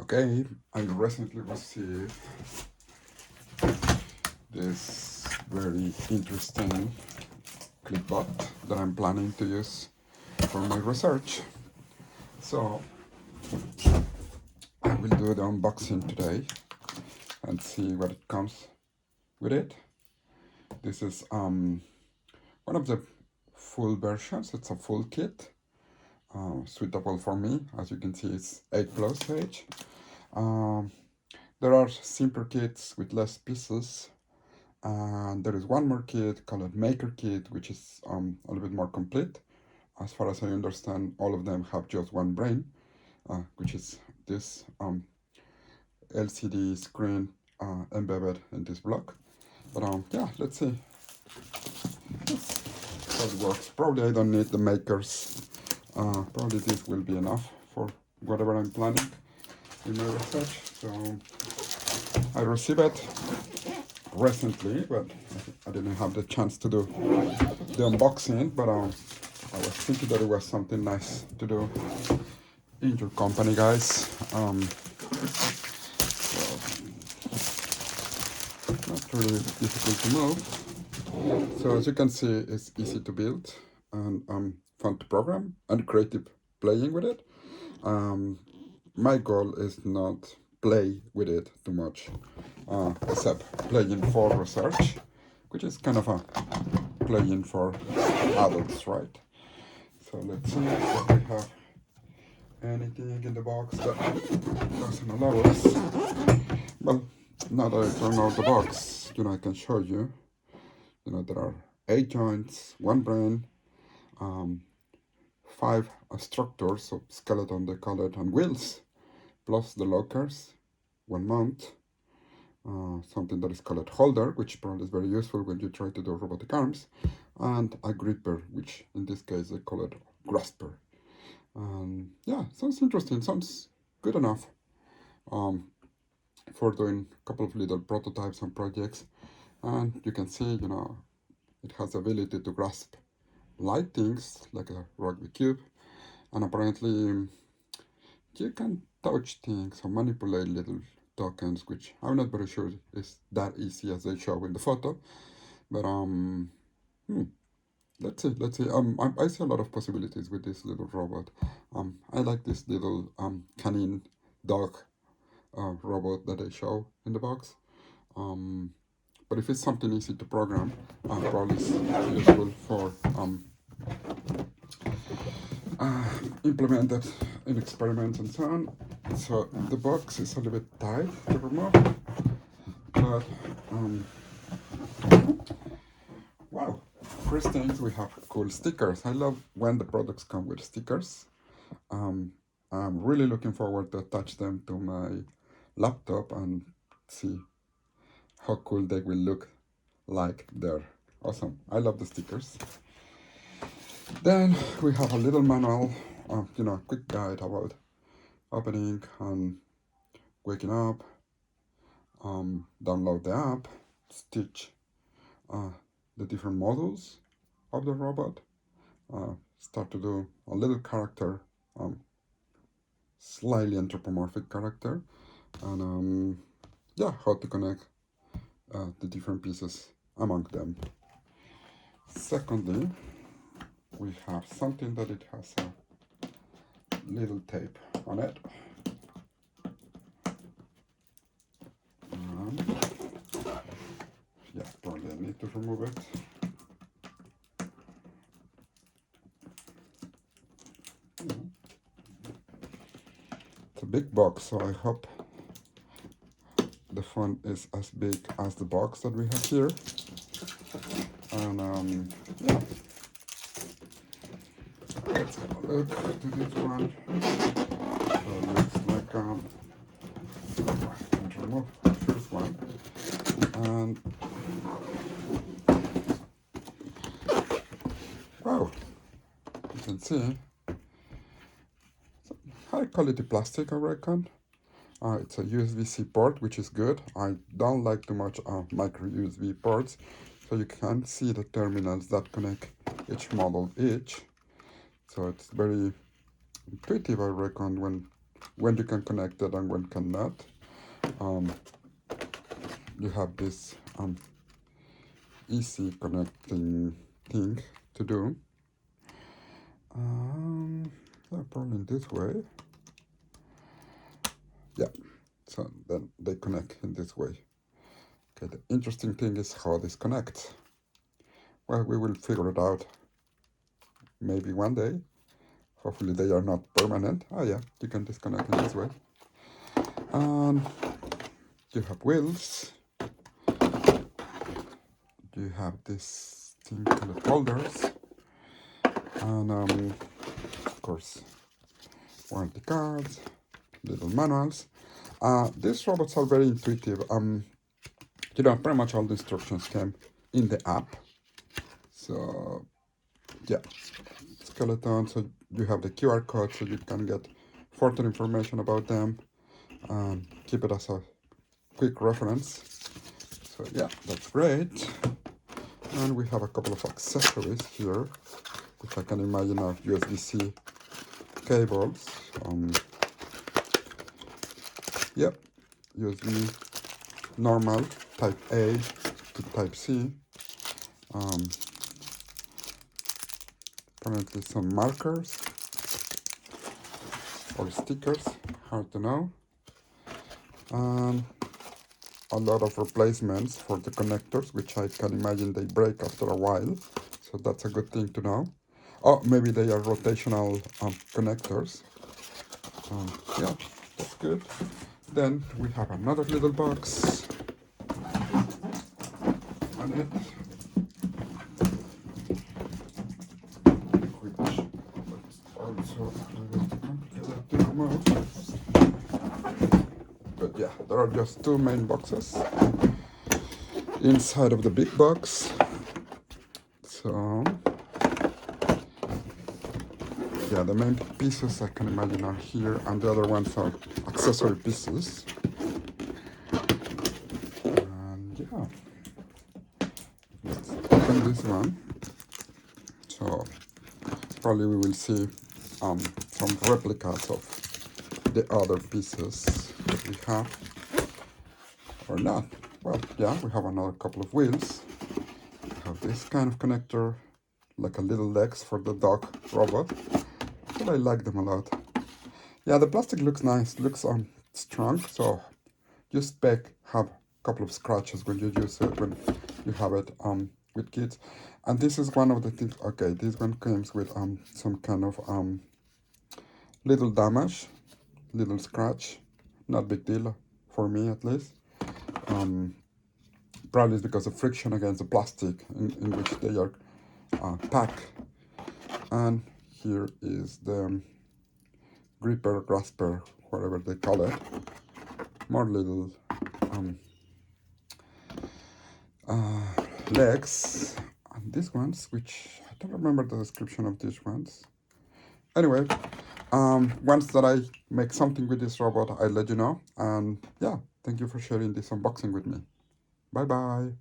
Okay, I recently received this very interesting clicbot that I'm planning to use for my research. So I will do the unboxing today and see what it comes with it. This is one of the full versions. It's a full kit, suitable for me. As you can see, it's 8+ age. Um, there are simpler kits with less pieces, and there is one more kit called Maker Kit, which is a little bit more complete. As far as I understand, all of them have just one brain, which is this LCD screen embedded in this block. But yeah, let's see how it works. Probably I don't need the makers. Probably this will be enough for whatever I'm planning in my research. So I received it recently, but I didn't have the chance to do the unboxing. But I was thinking that it was something nice to do in your company, guys. So not really difficult to move. So as you can see, it's easy to build and fun to program and creative playing with it. My goal is not play with it too much, except playing for research, which is kind of a playing for adults, right? So let's see if we have anything in the box that doesn't allow us. Well, now that I turn out the box, I can show you. There are 8 joints, 1 brain, 5 structures, so skeleton, they call it, and wheels, plus the lockers, 1 mount, something that is called holder, which probably is very useful when you try to do robotic arms, and a gripper, which in this case they call it grasper. Yeah, sounds interesting, sounds good enough for doing a couple of little prototypes and projects. And you can see, it has the ability to grasp light things like a rugby cube, and apparently you can touch things or manipulate little tokens, which I'm not very sure is that easy as they show in the photo. But let's see. I see a lot of possibilities with this little robot. I like this little canine dog robot that they show in the box. But if it's something easy to program, probably it's useful for implemented in experiments and so on. So the box is a little bit tight to remove, but wow! First things, we have cool stickers. I love when the products come with stickers. I'm really looking forward to attach them to my laptop and see how cool they will look like there. Awesome! I love the stickers. Then we have a little manual, a quick guide about opening and waking up, download the app, stitch the different models of the robot, start to do a little character, slightly anthropomorphic character, and yeah, how to connect the different pieces among them. Secondly, we have something that it has a little tape on it. Yeah, probably I need to remove it. It's a big box, so I hope the font is as big as the box that we have here. And yeah, let's have a look to this one. So it looks like let's remove the first one, and wow, you can see high quality plastic, I reckon. It's a USB-C port, which is good. I don't like too much micro USB ports, so you can see the terminals that connect each model each. So it's very intuitive, I reckon, when when you can connect it and when cannot. You have this easy connecting thing to do. Yeah, probably in this way. Yeah, so then they connect in this way. Okay, the interesting thing is how this connects. Well, we will figure it out maybe one day. Hopefully they are not permanent. Oh yeah, you can disconnect in this way. And you have wheels. You have this thing called folders. And of course, warranty cards, little manuals. These robots are very intuitive. You know, pretty much all the instructions came in the app. So yeah, skeleton. So you have the QR code, so you can get further information about them. Keep it as a quick reference. So yeah, that's great. And we have a couple of accessories here, which I can imagine are USB-C cables. Yep, USB normal type A to type C. Apparently some markers or stickers, hard to know. And a lot of replacements for the connectors, which I can imagine they break after a while. So that's a good thing to know. Oh, maybe they are rotational connectors. Yeah, that's good. Then we have another little box on it, which also a little complicated to remove. But yeah, there are just two main boxes inside of the big box. So yeah, the main pieces I can imagine are here, and the other ones are accessory pieces. And yeah, let's open this one. So probably we will see some replicas of the other pieces that we have, or not. Well, yeah, we have another couple of wheels. We have this kind of connector, like a little legs for the dog robot. But I like them a lot. Yeah, the plastic looks nice, looks strong, so you have a couple of scratches when you use it, when you have it with kids. And this is one of the things. Okay, this one comes with some kind of little damage, little scratch, not big deal for me at least. Probably it's because of friction against the plastic in which they are packed. And here is the gripper, grasper, whatever they call it. More little legs. And these ones, which I don't remember the description of these ones. Anyway, once that I make something with this robot, I'll let you know. And yeah, thank you for sharing this unboxing with me. Bye bye.